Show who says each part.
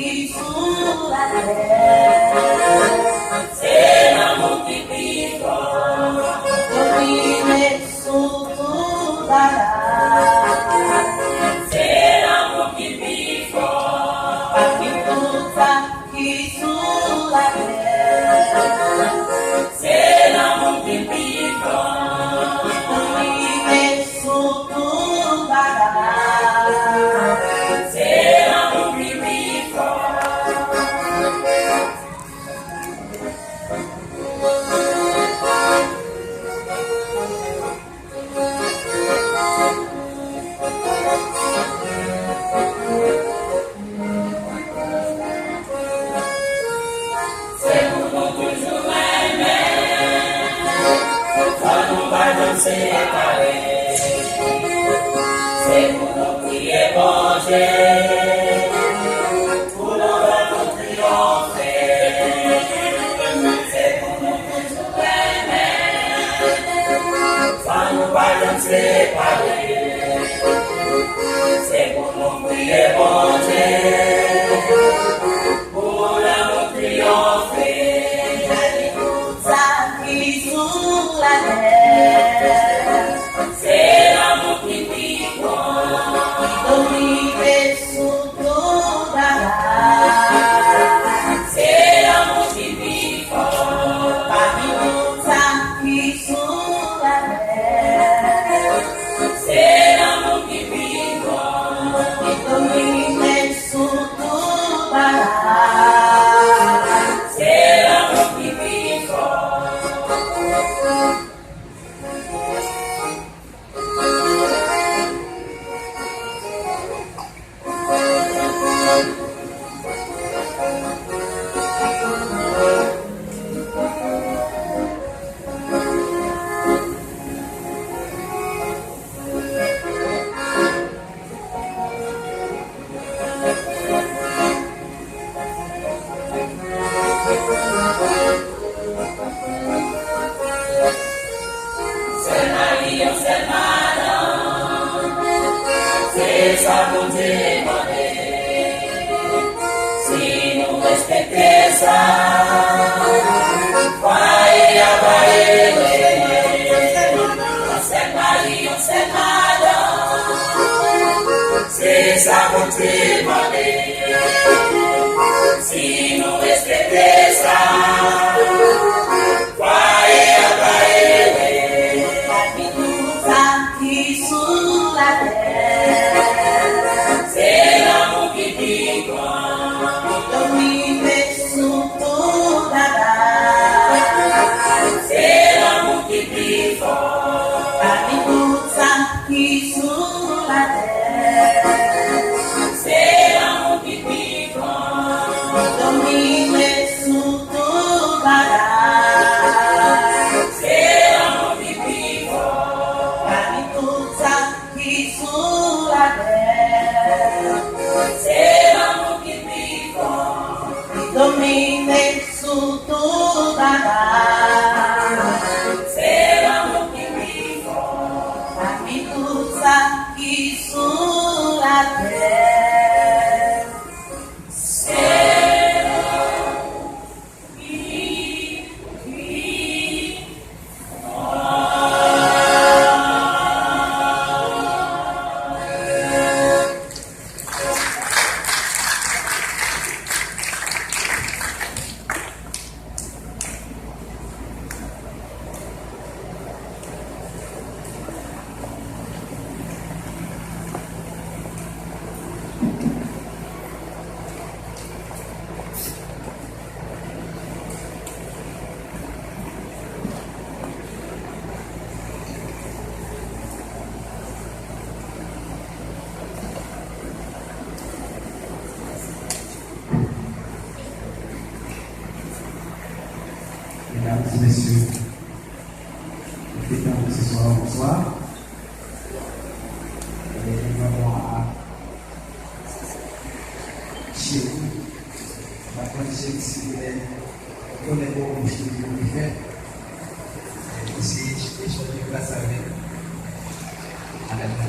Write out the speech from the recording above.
Speaker 1: qui sous la terre. C'est l'amour qui vit fort, domine sous toute la terre. C'est l'amour qui vit fort, parmi tout ça qui sous la terre. C'est l'amour qui vit fort, domine sous toute la terre. C'est l'amour qui vit fort. Séparés, c'est pour nous prier, bon Dieu, pour nous triompher, c'est pour nous toujours aimer, ça nous va nous séparer, c'est pour nous prier, bon Dieu, pour nous triompher, tout ça qui sous la terre. C'est l'amour qui vit fort, domine sous toute la terre. C'est l'amour qui vit fort, parmi tout ça qui sous la terre. C'est l'amour qui vit fort, domine sous toute la terre. C'est l'amour qui vit fort. C'est ça qu'on demandait. Si nous respectons ça, voyez à on s'est marié, on s'est madame. C'est ça qu'on demandait. Si nous respectons ça, voyez à parmi tout ça qui sous la terre. C'est l'amour qui vit fort, domine sous toute la terre. C'est l'amour qui vit fort, parmi tout ça qui sous la terre. C'est l'amour qui vit fort, domine sous toute la terre. C'est l'amour qui vit fort, parmi tout ça qui sous la terre. C'est l'amour qui vit fort, domine sous toute la terre. C'est l'amour qui vit fort, parmi tout ça qui sous la terre. C'est l'amour qui vit fort.
Speaker 2: Mesdames et messieurs, ce soir, bonsoir. Et nous avons à chez vous, la condition ici, on est bon pour ce que vous faites. Et aussi, je suis de place avec Madame la